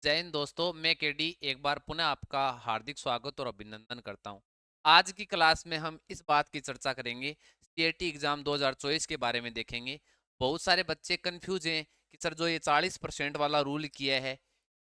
जय हिंद दोस्तों, मैं केडी एक बार पुनः आपका हार्दिक स्वागत और अभिनंदन करता हूं। आज की क्लास में हम इस बात की चर्चा करेंगे, सीएटी एग्जाम 2024 के बारे में देखेंगे। बहुत सारे बच्चे कंफ्यूज हैं कि सर जो ये 40% वाला रूल किया है,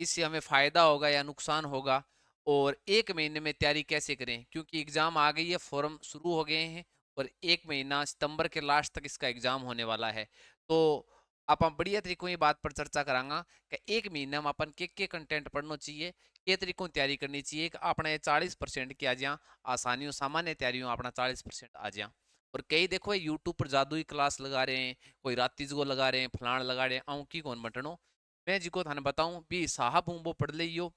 इससे हमें फ़ायदा होगा या नुकसान होगा, और एक महीने में तैयारी कैसे करें, क्योंकि एग्ज़ाम आ गई है, फॉर्म शुरू हो गए हैं और एक महीना सितंबर के लास्ट तक इसका एग्ज़ाम होने वाला है। तो आप बढ़िया तरीकों ये बात पर चर्चा करांगा कि एक महीने में अपन के कंटेंट पढ़ना चाहिए, के तरीकों तैयारी करनी चाहिए कि अपने 40% की आ जा आसानियों सामान्य तैयारियों अपना 40% आ जा। और कई देखो यूट्यूब पर जादू ही क्लास लगा रहे हैं, कोई राती को लगा रहे हैं, फलाण लगा रहे हैं, आऊँ की कौन बटनो। मैं जिको थाने बताऊं भी साहब हूँ वो पढ़ लियो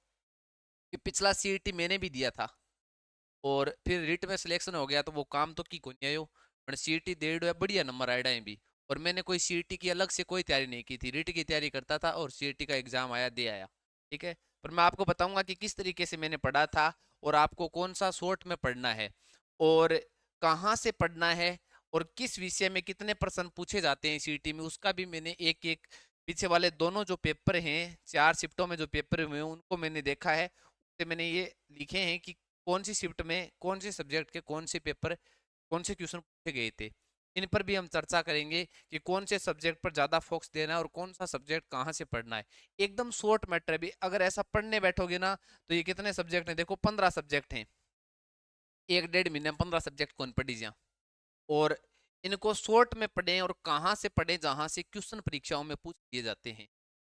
कि पिछला सीईटी मैंने भी दिया था और फिर रिट में सिलेक्शन हो गया तो वो काम तो की कोनी आयो, पर सीईटी दे है बढ़िया नंबर आए है भी। और मैंने कोई सीईटी की अलग से कोई तैयारी नहीं की थी, रिट की तैयारी करता था और सीईटी का एग्जाम आया दे आया। ठीक है, पर मैं आपको बताऊंगा कि किस तरीके से मैंने पढ़ा था और आपको कौन सा शॉर्ट में पढ़ना है और कहाँ से पढ़ना है और किस विषय में कितने प्रश्न पूछे जाते हैं सीईटी में, उसका भी मैंने एक एक पीछे वाले दोनों जो पेपर हैं 4 शिफ्टों में जो पेपर हुए हैं उनको मैंने देखा है। उससे मैंने ये लिखे हैं कि कौन सी शिफ्ट में कौन से सब्जेक्ट के कौन से पेपर कौन से क्वेश्चन पूछे गए थे। इन पर भी हम चर्चा करेंगे कि कौन से सब्जेक्ट पर ज्यादा फोकस देना है और कौन सा सब्जेक्ट कहाँ से पढ़ना है। एकदम शॉर्ट मैटर है भी, अगर ऐसा पढ़ने बैठोगे ना तो ये कितने सब्जेक्ट हैं, देखो 15 सब्जेक्ट हैं, एक डेढ़ महीने में 15 सब्जेक्ट कौन पढ़ी जा। और इनको शॉर्ट में पढ़ें और कहाँ से पढ़ें जहां से क्वेश्चन परीक्षाओं में पूछ दिए जाते हैं,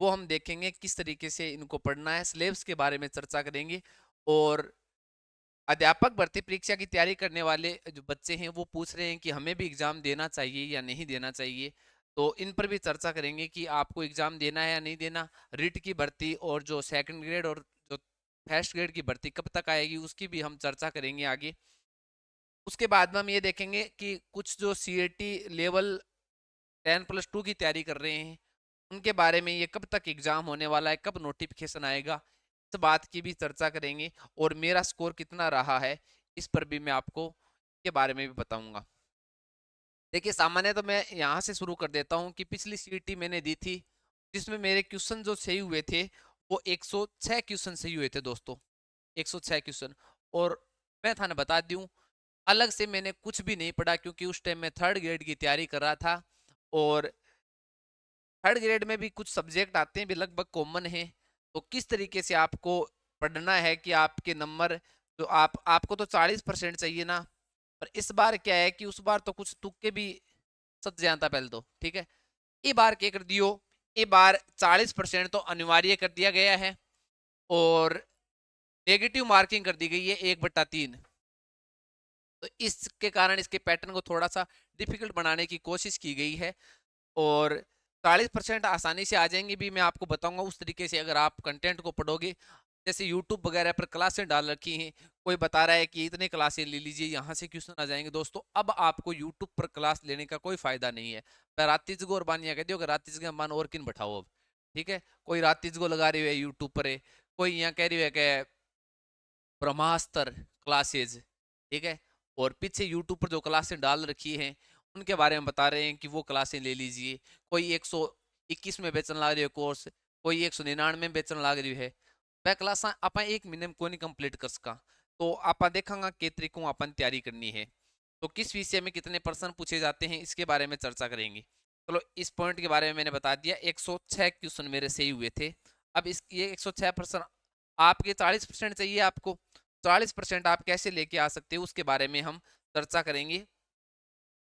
वो हम देखेंगे किस तरीके से इनको पढ़ना है। सिलेबस के बारे में चर्चा करेंगे और अध्यापक भर्ती परीक्षा की तैयारी करने वाले जो बच्चे हैं वो पूछ रहे हैं कि हमें भी एग्जाम देना चाहिए या नहीं देना चाहिए, तो इन पर भी चर्चा करेंगे कि आपको एग्जाम देना है या नहीं देना। रिट की भर्ती और जो सेकंड ग्रेड और जो फर्स्ट ग्रेड की भर्ती कब तक आएगी उसकी भी हम चर्चा करेंगे आगे। उसके बाद में हम ये देखेंगे कि कुछ जो सीएटी लेवल 10+2 की तैयारी कर रहे हैं उनके बारे में, ये कब तक एग्जाम होने वाला है, कब नोटिफिकेशन आएगा, इस बात की भी चर्चा करेंगे। और मेरा स्कोर कितना रहा है इस पर भी मैं आपको के बारे में भी बताऊंगा। देखिए सामान्य तो मैं यहाँ से शुरू कर देता हूँ कि पिछली सीईटी मैंने दी थी जिसमें मेरे क्वेश्चन जो सही हुए थे वो 106 क्वेश्चन सही हुए थे दोस्तों, 106 क्वेश्चन। और मैं थाने बता दूं, अलग से मैंने कुछ भी नहीं पढ़ा क्योंकि उस टाइम मैं थर्ड ग्रेड की तैयारी कर रहा था और थर्ड ग्रेड में भी कुछ सब्जेक्ट आते हैं भी लगभग कॉमन है। तो किस तरीके से आपको पढ़ना है कि आपके नंबर जो आपको तो 40% चाहिए ना, पर इस बार क्या है कि उस बार तो कुछ तुक्के भी सच जाता पहले तो। ठीक है, ये बार क्या कर दियो, ये बार 40% तो अनिवार्य कर दिया गया है और नेगेटिव मार्किंग कर दी गई है 1/3। तो इसके कारण इसके पैटर्न को थोड़ा सा डिफिकल्ट बनाने की कोशिश की गई है और 40% आसानी से आ जाएंगे भी, मैं आपको बताऊंगा उस तरीके से अगर आप कंटेंट को पढ़ोगे। जैसे यूट्यूब वगैरह पर क्लासें डाल रखी हैं, कोई बता रहा है कि इतने क्लासें ले लीजिए यहाँ से क्वेश्चन आ जाएंगे। दोस्तों अब आपको यूट्यूब पर क्लास लेने का कोई फायदा नहीं है। मैं रातीज को और बानिया कह दियो कि रातीज के मान और किन बैठाओ अब। ठीक है, कोई रातीज को लगा रही है यूट्यूब पर है, कोई यहाँ कह रही है कि ब्रह्मास्त्र क्लासेज। ठीक है, और पीछे यूट्यूब पर जो क्लासें डाल रखी हैं उनके बारे में बता रहे हैं कि वो क्लासें ले लीजिए। कोई 121 में बेचन लग रही है कोर्स, कोई 199 में बेचन लग रही है। वह क्लास आप एक महीने में कोई नहीं कंप्लीट कर सका। तो आप देखा के तरीकों अपन तैयारी करनी है, तो किस विषय में कितने प्रश्न पूछे जाते हैं इसके बारे में चर्चा करेंगे। चलो इस पॉइंट के बारे में मैंने बता दिया, 106 क्वेश्चन मेरे सही हुए थे। अब इस ये 106 प्रश्न आपके 40% चाहिए, आपको 40% आप कैसे लेके आ सकते हो उसके बारे में हम चर्चा करेंगे।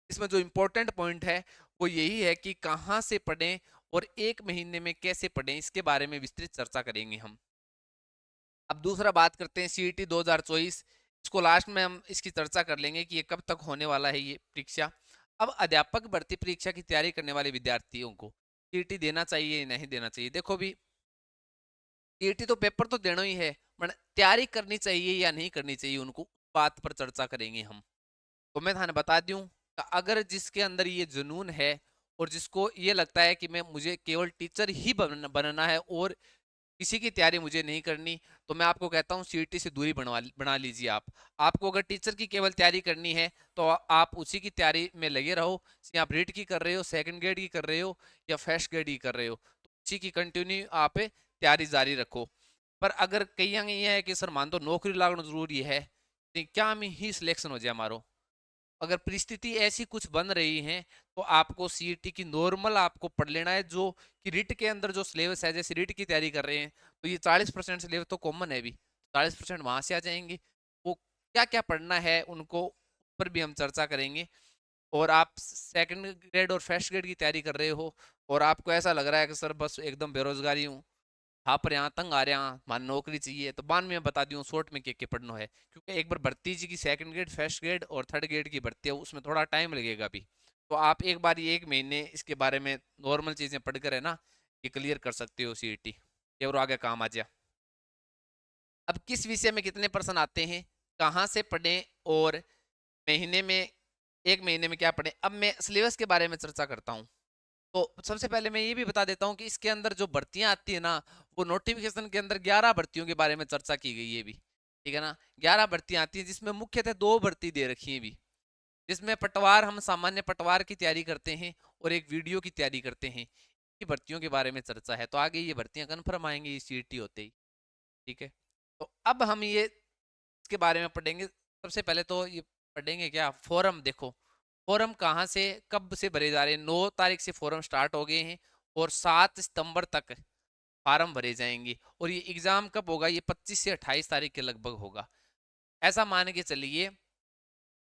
इसमें जो इम्पोर्टेंट पॉइंट है वो यही है कि कहाँ से पढ़ें और एक महीने में कैसे पढ़ें, इसके बारे में विस्तृत चर्चा करेंगे हम। अब दूसरा बात करते हैं सीईटी 2024, इसको लास्ट में हम इसकी चर्चा कर लेंगे कि ये कब तक होने वाला है ये परीक्षा। अब अध्यापक भर्ती परीक्षा की तैयारी करने वाले विद्यार्थियों को सीईटी देना चाहिए या नहीं देना चाहिए। देखो भी सीईटी तो पेपर तो देना ही है, पर तैयारी करनी चाहिए या नहीं करनी चाहिए उनको, बात पर चर्चा करेंगे हम। तो मैं थाने बता दूं, अगर जिसके अंदर ये जुनून है और जिसको ये लगता है कि मैं मुझे केवल टीचर ही बनना है और किसी की तैयारी मुझे नहीं करनी, तो मैं आपको कहता हूँ सीईटी से दूरी बना लीजिए आप। आपको अगर टीचर की केवल तैयारी करनी है तो आप उसी की तैयारी में लगे रहो। आप रीड की कर रहे हो, सेकंड ग्रेड की कर रहे हो या फर्स्ट ग्रेड की कर रहे हो, तो उसी की कंटिन्यू आप तैयारी जारी रखो। पर अगर कई ये है कि सर मान तो नौकरी लागना जरूरी है, तो क्या में ही सिलेक्शन हो जाए हमारो। अगर परिस्थिति ऐसी कुछ बन रही है तो आपको सीईटी की नॉर्मल आपको पढ़ लेना है, जो कि रिट के अंदर जो सिलेबस है, जैसे रिट की तैयारी कर रहे हैं तो ये 40% सिलेबस तो कॉमन है, भी 40% वहां से आ जाएंगे। वो क्या क्या पढ़ना है उनको पर भी हम चर्चा करेंगे। और आप सेकंड ग्रेड और फर्स्ट ग्रेड की तैयारी कर रहे हो और आपको ऐसा लग रहा है कि सर बस एकदम बेरोजगारी हूँ, हाँ पर यहाँ तंग आ रहे हैं, मान नौकरी चाहिए, तो बाद में बता दूँ शॉर्ट में के पढ़ना है, क्योंकि एक बार भर्ती जी की सेकंड ग्रेड फर्स्ट ग्रेड और थर्ड ग्रेड की भर्ती है, उसमें थोड़ा टाइम लगेगा अभी। तो आप एक बार ये 1 महीने इसके बारे में नॉर्मल चीज़ें पढ़कर है ना, ये क्लियर कर सकते हो सीईटी, ये और आगे काम आ जाए। अब किस विषय में कितने प्रश्न आते हैं, कहाँ से पढ़ें, और महीने में 1 महीने में क्या पढ़ें, अब मैं सिलेबस के बारे में चर्चा करता हूँ। तो सबसे पहले मैं ये भी बता देता हूँ कि इसके अंदर जो भर्तियां आती है ना, वो नोटिफिकेशन के अंदर 11 भर्तियों के बारे में चर्चा की गई है भी, ठीक है ना। 11 भर्तियां आती हैं जिसमें मुख्यतः 2 भर्ती दे रखी है भी, जिसमें पटवार, हम सामान्य पटवार की तैयारी करते हैं और एक वीडियो की तैयारी करते हैं। ये भर्तियों के बारे में चर्चा है, तो आगे ये भर्तियां कन्फर्म आएंगी ये सीईटी होते ही, ठीक है। तो अब हम ये इसके बारे में पढ़ेंगे। सबसे पहले तो ये पढ़ेंगे क्या, फॉरम देखो, फॉरम कहाँ से कब से भरे जा रहे हैं। 9 तारीख से फॉरम स्टार्ट हो गए हैं और 7 सितंबर तक फार्म भरे जाएंगे, और ये एग्जाम कब होगा, ये 25 से 28 तारीख के लगभग होगा। ऐसा मान के चलिए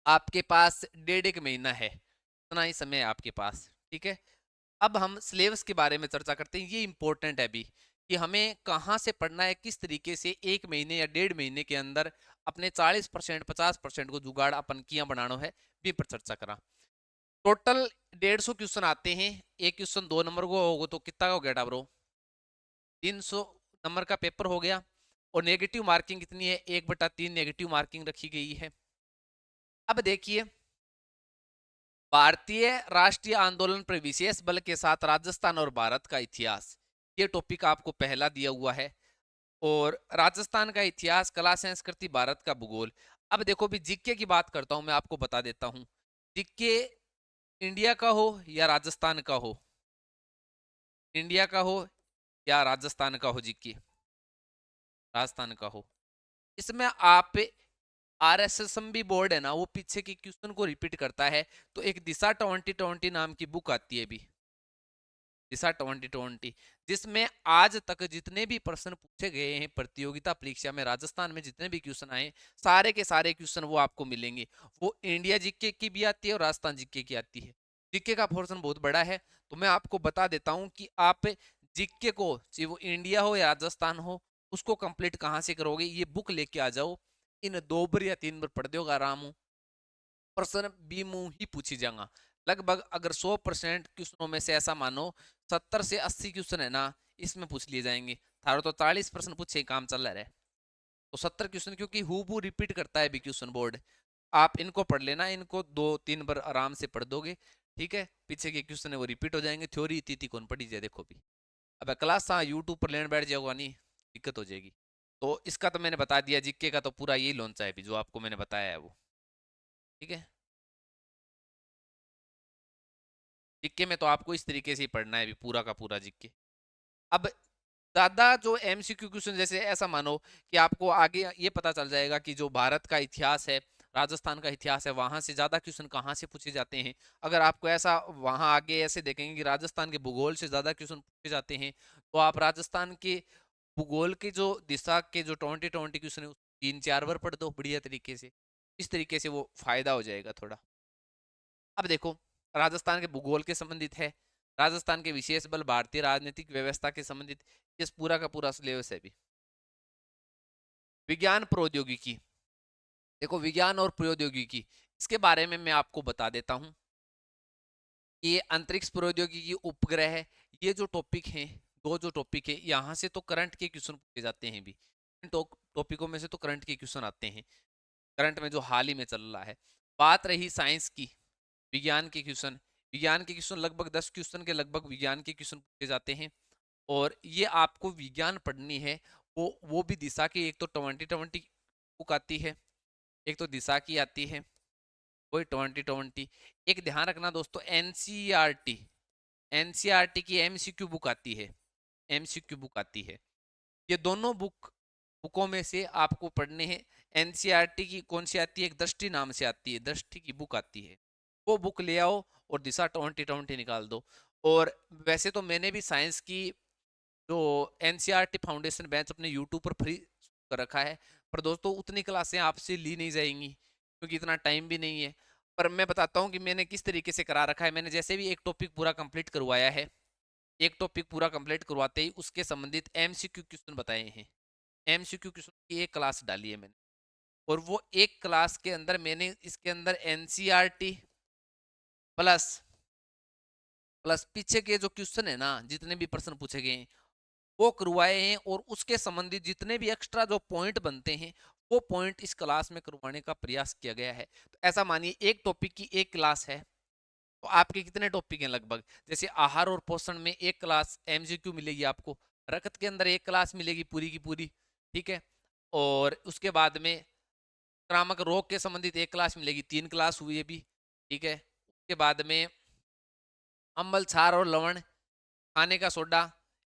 आपके पास 1.5 महीना है, इतना ही समय है आपके पास, ठीक है। अब हम सिलेबस के बारे में चर्चा करते हैं, ये इंपॉर्टेंट है अभी, कि हमें कहाँ से पढ़ना है, किस तरीके से 1 महीने या 1.5 महीने के अंदर अपने 40% 50% को जुगाड़ अपन किया बनाना है, भी पर चर्चा करा। टोटल 150 क्वेश्चन आते हैं, एक क्वेश्चन 2 नंबर को होगा तो कितना हो गया ब्रो, 300 नंबर का पेपर हो गया। और नेगेटिव मार्किंग कितनी है, 1/3 नेगेटिव मार्किंग रखी गई है। अब देखिए, भारतीय राष्ट्रीय आंदोलन पर विशेष बल के साथ राजस्थान और भारत का इतिहास, ये टॉपिक आपको पहला दिया हुआ है। और राजस्थान का इतिहास, कला संस्कृति, भारत का भूगोल। अब देखो भी जीके की बात करता हूं, मैं आपको बता देता हूं, जीके इंडिया का हो या राजस्थान का हो, इंडिया का हो या राजस्थान का हो, जीके राजस्थान का हो, इसमें आप आरएसएसएम बोर्ड है ना, वो पीछे के क्वेश्चन को रिपीट करता है। तो एक दिशा 2020 नाम की बुक आती है भी, दिशा 2020, जिसमें आज तक जितने भी प्रश्न पूछे गए हैं प्रतियोगिता परीक्षा में, राजस्थान में जितने भी क्वेश्चन आए, सारे के सारे क्वेश्चन वो आपको मिलेंगे। वो इंडिया जीके की भी आती है और राजस्थान जीके की आती है। जीके का पोर्शन बहुत बड़ा है, तो मैं आपको बता देता हूं कि आप जीके को, चाहे वो इंडिया हो या राजस्थान हो, उसको कंप्लीट कहाँ से करोगे, ये बुक लेके आ जाओ, इन 2 बार या 3 बार पढ़ दोगे आराम हो, प्रश्न भी मुंह ही पूछी जाएगा लगभग। अगर 100% क्वेश्चनों में से ऐसा मानो 70 से 80 क्वेश्चन है ना, इसमें पूछ लिए जाएंगे। थारो तो 40 प्रश्न पूछे काम चल रहा है, तो 70 क्वेश्चन, क्योंकि हूबू रिपीट करता है भी क्वेश्चन बोर्ड। आप इनको पढ़ लेना, इनको 2-3 बार आराम से पढ़ दोगे, ठीक है। पीछे के क्वेश्चन है वो रिपीट हो जाएंगे, थ्योरी इतनी कौन पढ़ी जाए देखो भी। अब क्लास हाँ यूट्यूब पर लेने बैठ जाओगा नहीं, दिक्कत हो जाएगी। तो इसका तो मैंने बता दिया, जीके का तो पूरा यही लॉन्च है भी, जो आपको मैंने बताया है वो, ठीक है। जीके में तो आपको इस तरीके से ही पढ़ना है भी, पूरा का पूरा जीके। अब ज्यादा जो एमसीक्यू क्वेश्चन, जैसे ऐसा मानो कि आपको आगे ये पता चल जाएगा कि जो भारत का इतिहास है, राजस्थान का इतिहास है, वहां से ज्यादा क्वेश्चन कहाँ से पूछे जाते हैं। अगर आपको ऐसा वहां आगे ऐसे देखेंगे कि राजस्थान के भूगोल से ज्यादा क्वेश्चन पूछे जाते हैं, तो आप राजस्थान के भूगोल के जो दिशा के जो 2020 क्वेश्चन है 3-4 बार पढ़ दो बढ़िया तरीके से, इस तरीके से वो फायदा हो जाएगा थोड़ा। अब देखो, राजस्थान के भूगोल के संबंधित है, राजस्थान के विशेष बल, भारतीय राजनीतिक व्यवस्था के संबंधित, इस पूरा का पूरा सिलेबस है भी। विज्ञान प्रौद्योगिकी, देखो विज्ञान और प्रौद्योगिकी, इसके बारे में मैं आपको बता देता हूं। ये अंतरिक्ष प्रौद्योगिकी, उपग्रह है, ये जो टॉपिक हैं, दो जो टॉपिक है, यहाँ से तो करंट के क्वेश्चन पूछे जाते हैं भी, इन टॉपिकों में से तो करंट के क्वेश्चन आते हैं, करंट में जो हाल ही में चल रहा है। बात रही साइंस की, विज्ञान के क्वेश्चन, विज्ञान के क्वेश्चन लगभग 10 क्वेश्चन के लगभग विज्ञान के क्वेश्चन पूछे जाते हैं। और ये आपको विज्ञान पढ़नी है, वो भी दिशा की, एक तो 2020 बुक आती है, एक तो दिशा की आती है, वही 2020। एक ध्यान रखना दोस्तों, एनसीईआरटी, एनसीईआरटी की एमसीक्यू बुक आती है, एमसीक्यू बुक आती है। ये दोनों बुक बुकों में से आपको पढ़ने हैं। एनसीईआरटी की कौन सी आती है, एक दृष्टि नाम से आती है, दृष्टि की बुक आती है, वो बुक ले आओ और दिशा 2020 निकाल दो। और वैसे तो मैंने भी साइंस की जो एनसीईआरटी फाउंडेशन बैच अपने यूट्यूब पर फ्री कर रखा है, पर दोस्तों उतनी क्लासें आपसे ली नहीं जाएंगी क्योंकि इतना टाइम भी नहीं है। पर मैं बताता हूँ कि मैंने किस तरीके से करा रखा है। मैंने जैसे भी एक टॉपिक पूरा कंप्लीट करवाया है, एक टॉपिक पूरा कंप्लीट करवाते ही उसके संबंधित एमसीक्यू क्वेश्चन बताए हैं। एमसीक्यू क्वेश्चन की एक क्लास डाली है मैंने, और वो एक क्लास के अंदर मैंने इसके अंदर एनसीईआरटी प्लस प्लस पीछे के जो क्वेश्चन है ना, जितने भी प्रश्न पूछे गए हैं वो करवाए हैं, और उसके संबंधित जितने भी एक्स्ट्रा जो पॉइंट बनते हैं वो पॉइंट इस क्लास में करवाने का प्रयास किया गया है। तो ऐसा मानिए एक टॉपिक की एक क्लास है, तो आपके कितने टॉपिक हैं लगभग, जैसे आहार और पोषण में एक क्लास एमसीक्यू मिलेगी आपको, रक्त के अंदर एक क्लास मिलेगी पूरी की पूरी, ठीक है। और उसके बाद में क्रामक रोग के संबंधित एक क्लास मिलेगी, 3 क्लास हुई है भी, ठीक है। उसके बाद में अम्ल, क्षार और लवण, खाने का सोडा,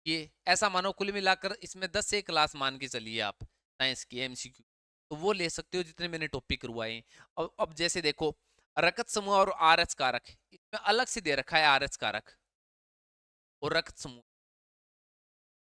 ये ऐसा मानो कुल मिलाकर इसमें 10 से क्लास मान के चलिए आप साइंस की एमसीक्यू, तो वो ले सकते हो जितने मैंने टॉपिक करवाए हैं। अब जैसे देखो, रक्त समूह और आरएच कारक, इसमें अलग से दे रखा है आरएच कारक और रक्त समूह,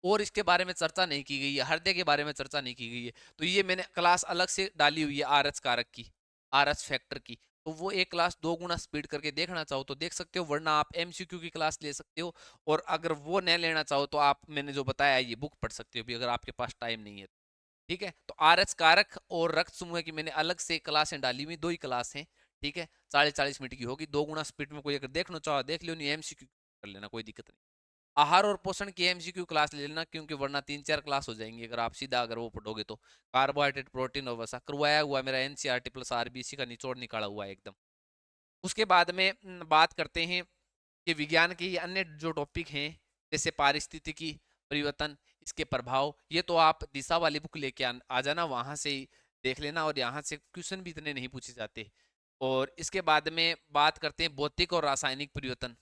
और इसके बारे में चर्चा नहीं की गई है, हृदय के बारे में चर्चा नहीं की गई है, तो ये मैंने क्लास अलग से डाली हुई है आरएच कारक की, आरएच फैक्टर की। तो वो एक क्लास 2 गुना स्पीड करके देखना चाहो तो देख सकते हो, वरना आप एमसीक्यू की क्लास ले सकते हो। और अगर वो नहीं लेना चाहो तो आप मैंने जो बताया ये बुक पढ़ सकते हो भी, अगर आपके पास टाइम नहीं है, ठीक है। तो आरएच कारक और रक्त समूह की मैंने अलग से क्लासें डाली हुई, 2 ही क्लास हैं, ठीक है। 40-40 मिनट की होगी, 2 गुना स्पीड में कोई अगर देखना चाहो देख लो, नहीं एमसीक्यू कर लेना, कोई दिक्कत नहीं। आहार और पोषण की एमसीक्यू क्लास ले लेना, क्योंकि वरना 3-4 क्लास हो जाएंगी अगर आप सीधा अगर वो पढ़ोगे तो। कार्बोहाइड्रेट, प्रोटीन और वसा करवाया हुआ मेरा एनसीईआरटी प्लस आरबीसी का निचोड़ निकाला हुआ है एकदम। उसके बाद में बात करते हैं कि विज्ञान के अन्य जो टॉपिक हैं, जैसे पारिस्थितिकी परिवर्तन, इसके प्रभाव, ये तो आप दिशा वाली बुक लेके आ जाना, वहां से ही देख लेना, और यहाँ से क्वेश्चन भी इतने नहीं पूछे जाते। और इसके बाद में बात करते हैं भौतिक और रासायनिक परिवर्तन।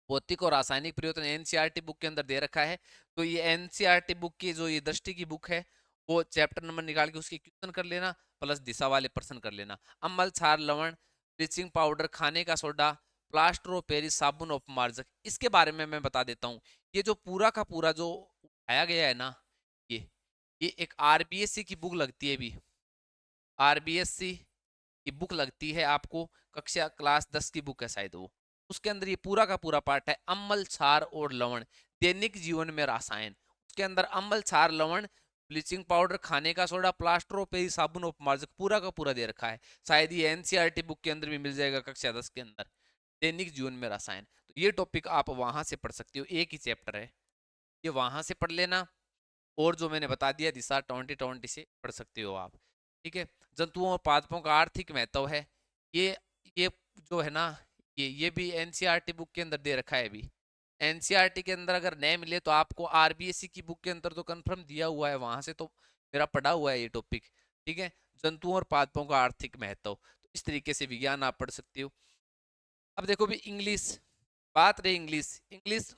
भौतिक और रासायनिक परिवर्तन एनसीईआरटी बुक के अंदर दे रखा है, तो ये एनसीईआरटी बुक की जो ये दृष्टि की बुक है, वो चैप्टर नंबर निकाल के उसके क्वेश्चन कर लेना, प्लस दिशा वाले प्रश्न कर लेना। अम्ल, क्षार, लवण, ब्लीचिंग पाउडर, खाने का सोडा, प्लास्टर ऑफ पेरिस, साबुन, अपमार्जक, इसके बारे में मैं बता देता हूँ। ये जो पूरा का पूरा जो उठाया गया है ना, ये एक आरबीएससी की बुक लगती है भी, आरबीएससी की बुक लगती है आपको, कक्षा क्लास 10 की बुक है शायद वो। उसके अंदर ये पूरा का पूरा पार्ट है, अम्ल, क्षार और लवण, दैनिक जीवन में रसायन। उसके अंदर अम्ल, क्षार, लवण, ब्लीचिंग पाउडर, खाने का सोडा, प्लास्टर ऑफ पेरिस, साबुन, उपमार्जक, पूरा का पूरा दे रखा है। शायद ये एनसीईआरटी बुक के अंदर भी मिल जाएगा कक्षा 10 के अंदर, दैनिक जीवन में रसायन। तो ये टॉपिक आप वहां से पढ़ सकते हो, एक ही चैप्टर है, ये वहां से पढ़ लेना। और जो मैंने बता दिया दिशा 2020 से पढ़ सकते हो आप, ठीक है। जंतुओं और पादपों का आर्थिक महत्व है, ये ये जो है ना, ये भी एनसीईआरटी बुक के अंदर दे रखा है अभी। एनसीईआरटी के अंदर अगर नहीं मिले तो आपको आरबीएससी की बुक के अंदर तो कंफर्म दिया हुआ है, वहां से तो मेरा पढ़ा हुआ है ये टॉपिक, ठीक है। जंतुओं और पादपों का आर्थिक महत्व, तो इस तरीके से विज्ञान आप पढ़ सकते हो। अब देखो भी इंग्लिश, बात रही इंग्लिश, इंग्लिश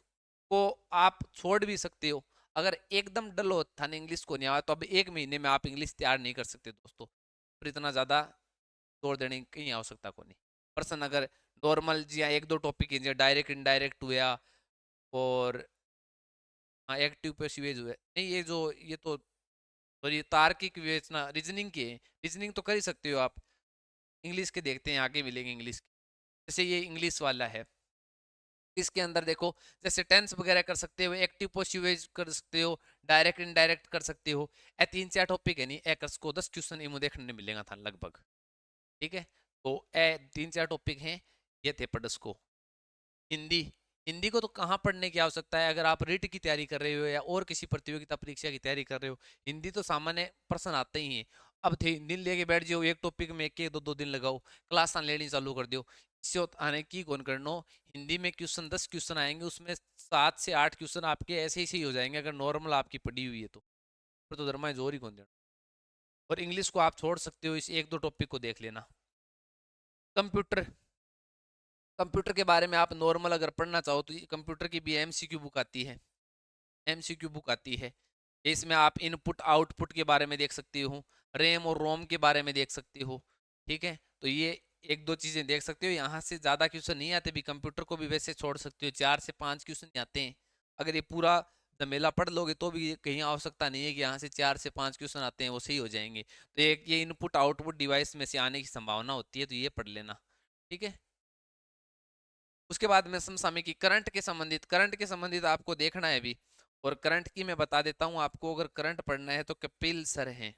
को आप छोड़ भी सकते हो। अगर एकदम डल हो था ना, इंग्लिश को नहीं आया, तो अब 1 महीने में आप इंग्लिश तैयार नहीं कर सकते दोस्तों, फिर इतना ज़्यादा जोर देने की कहीं आवश्यकता को नहीं। पर्सन अगर नॉर्मल जी, या 1-2 टॉपिक है डायरेक्ट इनडायरेक्ट हुआ, और हाँ एक्टिव पैसिव हुए, नहीं ये जो ये तो, और ये तार्किक विवेचना, रीजनिंग के, रीजनिंग तो कर ही सकते हो आप। इंग्लिश के देखते हैं, आगे मिलेंगे इंग्लिश के, जैसे ये इंग्लिश वाला है, इसके अंदर देखो, जैसे टेंस वगैरह कर सकते हो, एक्टिव पॉसिटिव कर सकते हो, डायरेक्ट इनडायरेक्ट कर सकते हो। ए 3-4 टॉपिक है नहीं, एकर्स को 10 क्वेश्चन इमो देखने मिलेगा था लगभग, ठीक है। तो ए 3-4 टॉपिक हैं, ये थे पढ़स को। हिंदी, हिंदी को तो कहाँ पढ़ने की आवश्यकता है, अगर आप रीट की तैयारी कर रहे हो या और किसी प्रतियोगिता परीक्षा की तैयारी कर रहे हो, हिंदी तो सामान्य प्रश्न आते ही हैं। अब थे दिन लेके बैठ जाओ, एक टॉपिक में एक 2-2 दिन लगाओ, क्लास लेनी चालू कर दो, इससे आने की कौन करनो। हिंदी में क्वेश्चन 10 क्वेश्चन आएंगे, उसमें 7 से 8 क्वेश्चन आपके ऐसे ही सही हो जाएंगे, अगर नॉर्मल आपकी पढ़ी हुई है तो। फिर तो धर्मा जोर ही कौन देना। और इंग्लिश को आप छोड़ सकते हो, इस 1-2 टॉपिक को देख लेना। कंप्यूटर, कंप्यूटर के बारे में आप नॉर्मल अगर पढ़ना चाहो तो कंप्यूटर की भी एमसीक्यू बुक आती है, एमसीक्यू बुक आती है, इसमें आप इनपुट आउटपुट के बारे में देख सकती हो, रैम और रोम के बारे में देख सकती हो। ठीक है, तो ये एक दो चीजें देख सकते हो। यहाँ से ज्यादा क्वेश्चन नहीं आते भी, कंप्यूटर को भी वैसे छोड़ सकते हो, 4 से 5 क्वेश्चन आते हैं। अगर ये पूरा झमेला पढ़ लोगे तो भी कहीं आवश्यकता नहीं है कि यहाँ से 4 से 5 क्वेश्चन आते हैं वो सही हो जाएंगे। तो एक ये इनपुट आउटपुट डिवाइस में से आने की संभावना होती है, तो ये पढ़ लेना। ठीक है, उसके बाद में समसामयिकी करंट के संबंधित आपको देखना है अभी। और करंट की मैं बता देता हूँ आपको, अगर करंट पढ़ना है तो कपिल सर हैं,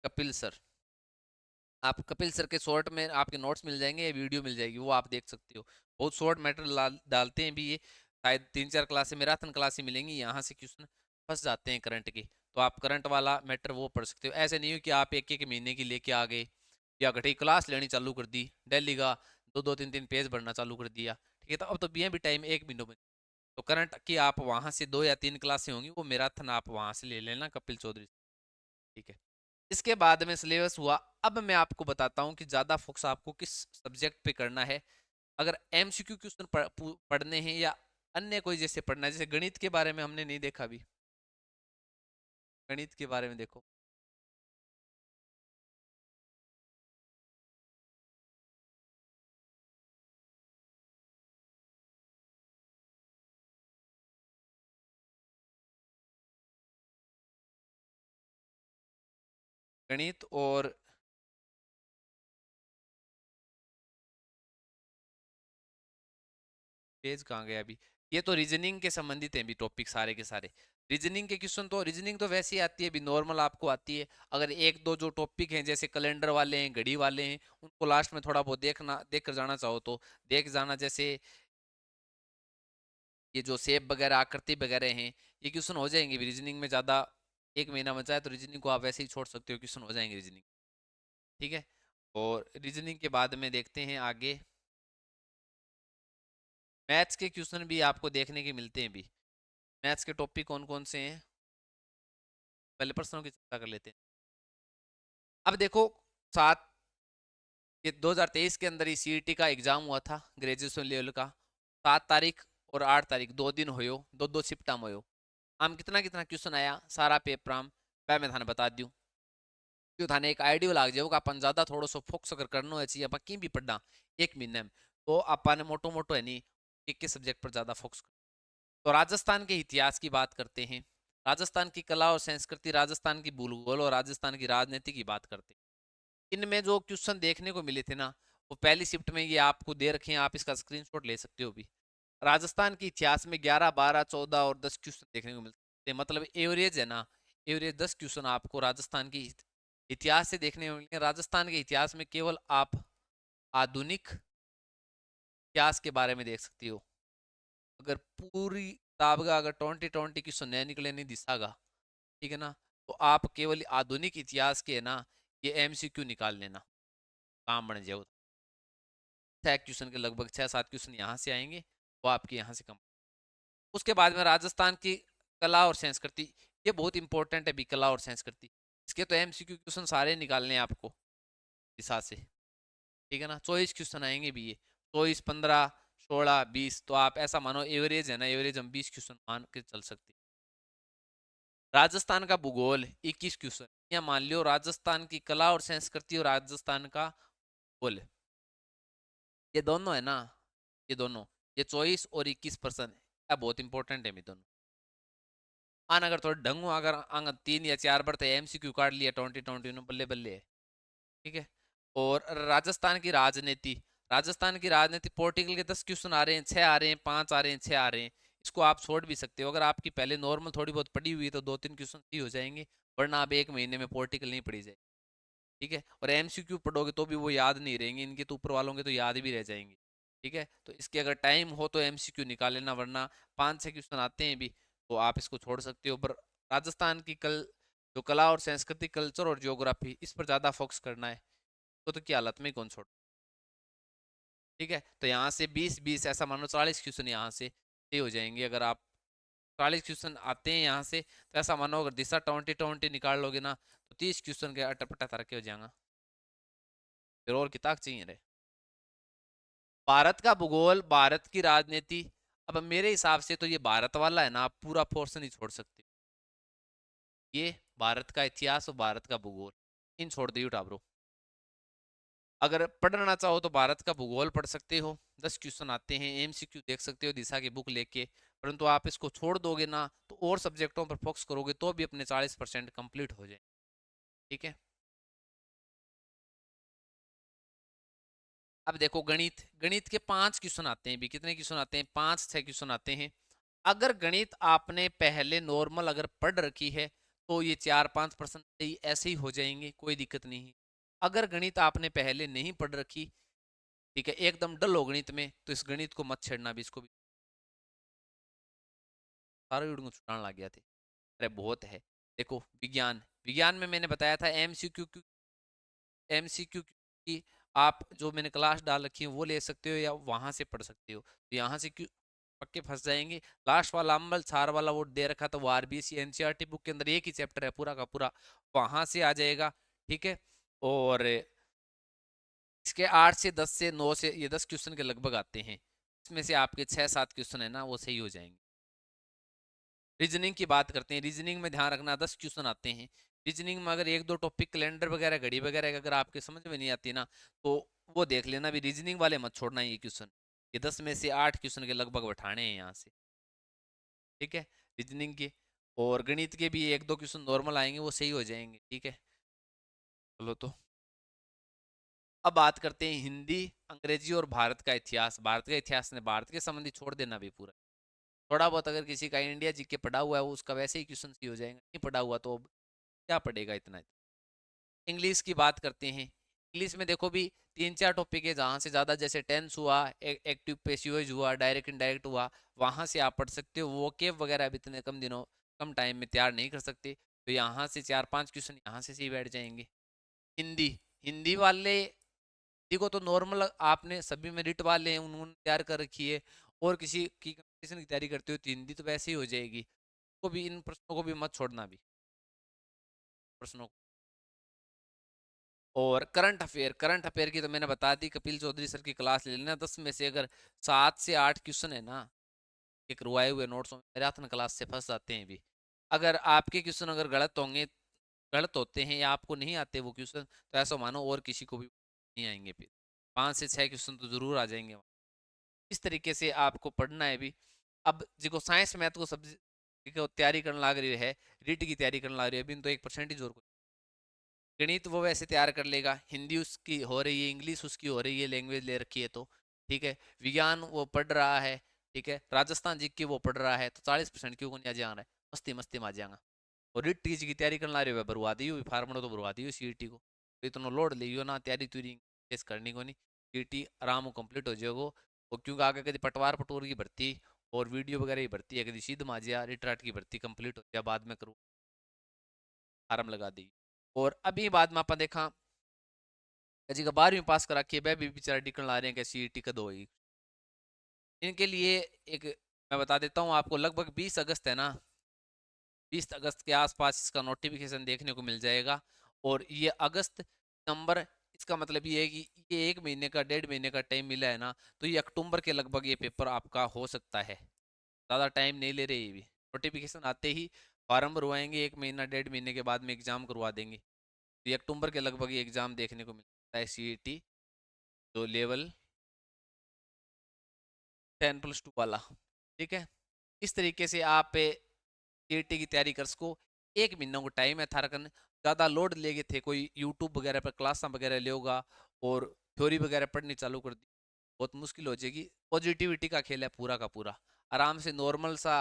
कपिल सर। आप कपिल सर के शॉर्ट में आपके नोट्स मिल जाएंगे या वीडियो मिल जाएगी, वो आप देख सकते हो। बहुत शॉर्ट मैटर डालते हैं भी ये, शायद 3 4 क्लासें मैराथन क्लासें मिलेंगी, यहाँ से क्वेश्चन फंस जाते हैं करंट के। तो आप करंट वाला मैटर वो पढ़ सकते हो। ऐसे नहीं हो कि आप एक एक महीने की लेके आ गए या घटी क्लास लेनी चालू कर दी डेली का, 2 2 3 3 पेज भरना चालू कर दिया। ठीक है, तो अब तो भी टाइम 1 महीनों में। तो करंट की आप वहाँ से 2 या 3 क्लासें होंगी, वो मैराथन आप वहाँ से ले लेना कपिल चौधरी। ठीक है, इसके बाद में सिलेबस हुआ। अब मैं आपको बताता हूँ कि ज़्यादा फोकस आपको किस सब्जेक्ट पे करना है। अगर एमसीक्यू क्वेश्चन पढ़ने हैं या अन्य कोई जैसे पढ़ना है, जैसे गणित के बारे में हमने नहीं देखा अभी, गणित के बारे में देखो। गणित और पेज कहाँ गया अभी, ये तो रीजनिंग के संबंधित हैं भी टॉपिक सारे के सारे। रीजनिंग तो वैसे ही आती है भी, नॉर्मल आपको आती है। अगर एक दो जो टॉपिक हैं जैसे कैलेंडर वाले हैं, घड़ी वाले हैं, उनको लास्ट में थोड़ा बहुत देख कर जाना चाहो तो देख जाना। जैसे ये जो शेप वगैरह आकृति वगैरह हैं, ये क्वेश्चन हो जाएंगे भी रीजनिंग में। ज़्यादा 1 महीना बचा है तो रीजनिंग को आप वैसे ही छोड़ सकते हो, क्वेश्चन हो जाएंगे रीजनिंग। ठीक है, और रीजनिंग के बाद में देखते हैं आगे। मैथ्स के क्वेश्चन भी आपको देखने के मिलते हैं भी। मैथ्स के टॉपिक कौन कौन से हैं, पहले प्रश्नों की चर्चा कर लेते हैं। अब देखो, सात ये 2023 के अंदर ही सीईटी का एग्जाम हुआ था ग्रेजुएशन लेवल का। 7 तारीख और 8 तारीख 2 दिन होयो, दो दो शिफ्टा में होयो। आम कितना कितना क्वेश्चन आया सारा पेपर आम मैं थाने बता दूं, जो थाने एक आइडिया लाग जाओ अपन ज्यादा थोड़ा सो फोकस अगर करना है चाहिए अपन की भी पढ़ना 1 महीने में, तो अपन मोटो मोटो है नहीं एक के सब्जेक्ट पर ज्यादा फोकस। तो राजस्थान के इतिहास की बात करते हैं, राजस्थान की कला और संस्कृति, राजस्थान की भूगोल और राजस्थान की राजनीति की बात करते हैं। इनमें जो क्वेश्चन देखने को मिले थे ना, वो पहली शिफ्ट में ये आपको दे रखे हैं, आप इसका स्क्रीनशॉट ले सकते हो भी। राजस्थान के इतिहास में 11 12 14 और 10 क्वेश्चन देखने को मिलते हैं, मतलब एवरेज है ना, एवरेज 10 क्वेश्चन आपको राजस्थान की इतिहास से देखने को मिलेंगे। राजस्थान के इतिहास में केवल आप आधुनिक इतिहास के बारे में देख सकती हो। अगर पूरी किताब का अगर 20 की सुनने निकले नहीं दिशागा, ठीक है ना, तो आप केवल आधुनिक इतिहास के है ना ये एमसीक्यू निकाल लेना, काम बन जाओ। 6 क्वेश्चन के लगभग 6 7 क्वेश्चन यहाँ से आएंगे, वो आपके यहाँ से कम। उसके बाद में राजस्थान की कला और संस्कृति, ये बहुत इंपॉर्टेंट है भी, कला और संस्कृति। इसके तो एमसीक्यू क्वेश्चन सारे निकालने हैं आपको दिशा से। ठीक है ना, 24 क्वेश्चन आएंगे भी ये, 24 15 16 20, तो आप ऐसा मानो एवरेज है ना, एवरेज हम 20 क्वेश्चन मान के चल सकते हैं। राजस्थान का भूगोल 21 क्वेश्चन, या मान लियो राजस्थान की कला और संस्कृति और राजस्थान का भूगोल, ये दोनों है ना, ये दोनों, ये 24 और 21% है, बहुत इंपॉर्टेंट है ये दोनों। आन अगर थोड़ा ढंग अगर अंग 3 या 4 बार तो एमसीक्यू काट लिया 20 बल्ले बल्ले है। ठीक है, और राजस्थान की राजनीति, राजस्थान की राजनीति पॉलिटिकल के 10 क्वेश्चन आ रहे हैं, 6 आ रहे हैं, 5 आ रहे हैं, 6 आ रहे हैं। इसको आप छोड़ भी सकते हो, अगर आपकी पहले नॉर्मल थोड़ी बहुत पढ़ी हुई है तो 2 3 क्वेश्चन ही हो जाएंगे, वरना आप 1 महीने में पॉलिटिकल नहीं पढ़ी जाए। ठीक है, और एमसीक्यू पढ़ोगे तो भी वो याद नहीं रहेंगे, इनके तो ऊपर वालों के तो याद भी रह जाएंगे। ठीक है, तो इसके अगर टाइम हो तो एमसीक्यू निकाल लेना, वरना 5 6 क्वेश्चन आते हैं भी, तो आप इसको छोड़ सकते हो। पर राजस्थान की जो कला और संस्कृति, कल्चर और जियोग्राफी, इस पर ज़्यादा फोकस करना है, तो की हालत में कौन छोड़। ठीक है, तो यहाँ से 20 20 ऐसा मानो 40 क्वेश्चन यहाँ से ये हो जाएंगे। अगर आप 40 क्वेश्चन आते हैं यहाँ से, तो ऐसा मानो अगर दिशा 20 20 निकाल लोगे ना, तो 30 क्वेश्चन के अटपटा तरह हो जाएगा, फिर और किताब चाहिए रहे। भारत का भूगोल, भारत की राजनीति, अब मेरे हिसाब से तो ये भारत वाला है ना, आप पूरा पोर्शन ही छोड़ सकते हो। ये भारत का इतिहास और भारत का भूगोल, इन छोड़ दियो टाबरो। अगर पढ़ना चाहो तो भारत का भूगोल पढ़ सकते हो, 10 क्वेश्चन आते हैं, एमसीक्यू देख सकते हो दिशा की बुक लेके। परंतु आप इसको छोड़ दोगे ना तो और सब्जेक्टों पर फोकस करोगे तो भी अपने 40% कंप्लीट हो जाए। ठीक है। अब देखो गणित, गणित के 5 क्वेश्चन आते हैं भी, कितने क्वेश्चन आते हैं, 5-6 क्वेश्चन आते हैं। अगर गणित आपने पहले नॉर्मल अगर पढ़ रखी है तो ये 4-5% ऐसे ही हो जाएंगे, कोई दिक्कत नहीं। अगर गणित आपने पहले नहीं पढ़ रखी, ठीक है, एकदम डल हो गणित में, तो इस गणित को मत छेड़ना भी, इसको भी सारा यूं छुड़ाने लग गया थे। अरे बहुत है। देखो विज्ञान, विज्ञान में मैंने बताया था एमसीक्यू, एमसीक्यू की आप जो मैंने क्लास डाल रखी है वो ले सकते हो या वहां से पढ़ सकते हो। तो यहाँ से क्यों पक्के फंस जाएंगे। लास्ट वाला अम्बल छार वाला वो दे रखा था, वो आरबीएससी एनसीईआरटी बुक के अंदर एक ही चैप्टर है पूरा का पूरा, वहां से आ जाएगा। ठीक है। और इसके 8 से 10 से 9 से ये 10 क्वेश्चन के लगभग आते हैं, इसमें से आपके 6-7 क्वेश्चन है ना वो सही हो जाएंगे। रीजनिंग की बात करते हैं, रीजनिंग में ध्यान रखना 10 क्वेश्चन आते हैं। रीजनिंग में अगर एक दो टॉपिक कैलेंडर वगैरह घड़ी वगैरह अगर आपके समझ में नहीं आती ना तो वो देख लेना भी, रीजनिंग वाले मत छोड़ना ये क्वेश्चन। ये 10 में से 8 क्वेश्चन के लगभग बैठाने हैं यहाँ से। ठीक है, रीजनिंग के। और गणित के भी एक दो क्वेश्चन नॉर्मल आएंगे, वो सही हो जाएंगे। ठीक है। चलो तो अब बात करते हैं हिंदी, अंग्रेजी और भारत का इतिहास। भारत का इतिहास ने भारत के संबंधी छोड़ देना भी पूरा। थोड़ा बहुत अगर किसी का इंडिया जी के पढ़ा हुआ है वो उसका वैसे ही क्वेश्चन सी हो जाएगा, नहीं पढ़ा हुआ तो क्या पढ़ेगा इतना। इंग्लिश की बात करते हैं। इंग्लिश में देखो भी 3-4 टॉपिक है जहाँ से ज़्यादा, जैसे टेंस हुआ, एक्टिव पैसिव हुआ, डायरेक्ट इनडायरेक्ट हुआ, वहाँ से आप पढ़ सकते हो। वो केव वगैरह अब इतने कम दिनों कम टाइम में तैयार नहीं कर सकते, तो यहाँ से 4-5 क्वेश्चन यहाँ से ही बैठ जाएंगे। हिंदी, हिंदी वाले, हिंदी को तो नॉर्मल आपने सभी मेरिट वाले हैं उन्होंने तैयार कर रखी है, और किसी की कंपटीशन की तैयारी करते हो तो हिंदी तो वैसे ही हो जाएगी। को भी इन प्रश्नों को भी मत छोड़ना भी, प्रश्नों। और करंट अफेयर की तो मैंने बता दी, कपिल चौधरी सर की क्लास ले लेना। 10 में से अगर 7 से 8 क्वेश्चन है ना एक रुआए हुए नोट्स में, मैराथन क्लास से फंस जाते हैं भी। अगर आपके क्वेश्चन अगर गलत होंगे, गलत होते हैं या आपको नहीं आते वो क्वेश्चन, तो ऐसा मानो और किसी को भी नहीं आएंगे फिर। 5 से 6 क्वेश्चन तो जरूर आ जाएंगे। इस तरीके से आपको पढ़ना है भी। अब जिसको साइंस मैथ को सब्जेक्ट को तैयारी करने लग रही है, रीट की तैयारी करने लग रही है, अभी तो 1% जोर। गणित वो वैसे तैयार कर लेगा, हिंदी उसकी हो रही है, इंग्लिश उसकी हो रही है, लैंग्वेज ले रखी है तो ठीक है। विज्ञान वो पढ़ रहा है, ठीक है, राजस्थान जी की वो पढ़ रहा है, तो 40% क्यों नहीं आ जा रहा है, मस्ती मस्ती में आ जाएगा। और रीट टीच की तैयारी करना रही है, बरवा दी फार्मूला तो बरवा दी सीईटी को, तो इतना लोड लियो ना, तैयारी तुरी केस करनी को नहीं, सीईटी आराम कंप्लीट हो जाएगो। और क्योंकि आगे कभी पटवार पटोर की भर्ती और वीडियो वगैरह की भर्ती है, कभी सीध में आ जाए, रिटराट की भर्ती कंप्लीट हो जाए बाद में करूँ, फार्म लगा दी। और अभी बाद में आपने देखा जी का 12वीं पास करा के वह भी बेचारा टिकट ला रहे हैं कि सीईटी कद होगी इनके लिए। एक मैं बता देता हूँ आपको, लगभग 20 अगस्त है ना, 20 अगस्त के आसपास इसका नोटिफिकेशन देखने को मिल जाएगा। और ये अगस्त नंबर, इसका मतलब ये है कि ये 1 महीने का 1.5 महीने का टाइम मिला है ना, तो ये अक्टूबर के लगभग ये पेपर आपका हो सकता है। ज़्यादा टाइम नहीं ले रहे ये भी, नोटिफिकेशन आते ही फॉर्म भरवाएंगे, 1 महीना 1.5 महीने के बाद में एग्जाम करवा देंगे। तो ये अक्टूबर के लगभग ये एग्जाम देखने को मिलता है, सीईटी जो लेवल 10+2 वाला। ठीक है। इस तरीके से आप सीईटी की तैयारी कर सको। 1 महीना को टाइम है थारा कन, ज़्यादा लोड लेगे थे कोई यूट्यूब वगैरह पर क्लासा वगैरह लेगा और थ्योरी वगैरह पढ़नी चालू कर दी, बहुत मुश्किल हो जाएगी। पॉजिटिविटी का खेल है पूरा का पूरा, आराम से नॉर्मल सा,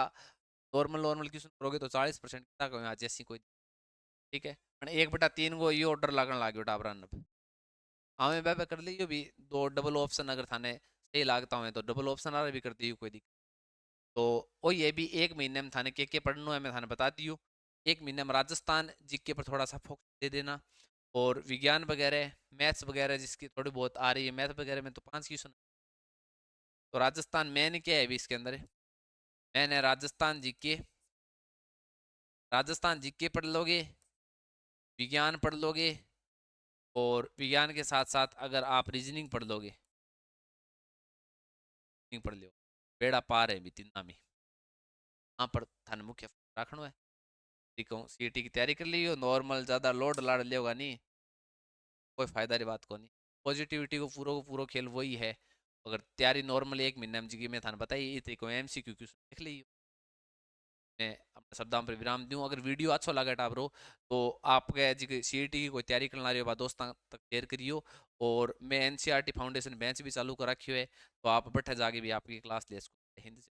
नॉर्मल नॉर्मल क्वेश्चन करोगे तो 40% तक आ जैसी कोई। ठीक है। 1/3 को ये ऑर्डर लगन लाग्यो टाबरा न, हाँ मैं कर लियो भी, दो डबल ऑप्शन अगर थाने सही लागता हूँ तो डबल ऑप्शन आ भी कर दियो कोई दिक्कत। तो वो ये भी 1 महीने में थाने के पढ़ना है, मैं थाने बता दियो। 1 महीने में राजस्थान जीके पर थोड़ा सा फोकस दे देना, और विज्ञान वगैरह मैथ्स वगैरह जिसकी थोड़ी बहुत आ रही है, मैथ वगैरह में तो 5 क्वेश्चन। तो राजस्थान मैन क्या है अभी इसके अंदर, मैन है राजस्थान जीके। राजस्थान जीके पढ़ लोगे, विज्ञान पढ़ लोगे, और विज्ञान के साथ साथ अगर आप रीजनिंग पढ़ लोगे, पढ़ लो, बेड़ा पार है भी तीन में। वहाँ पर थाने मुख्य रखना है। ठीक हूँ, सीईटी की तैयारी कर ली हो, नॉर्मल ज़्यादा लोड लाड़ लियोगा नहीं, कोई फायदा री बात को नहीं। पॉजिटिविटी को पूरो खेल वही है। अगर तैयारी नॉर्मल 1 महीने में जी में थाने बताइए ये तरीको एमसीक्यू क्वेश्चन देख ली। मैं अपने शब्दां पर विराम दूं। अगर वीडियो अच्छा लगे टाबरो तो आपके जी सीईटी की कोई तैयारी करना रही हो दोस्तों तक शेयर करियो। और मैं एनसीईआरटी फाउंडेशन बेंच भी चालू कर रखी है, तो आप बैठे जाके भी आपकी क्लास ले सकते हिंदी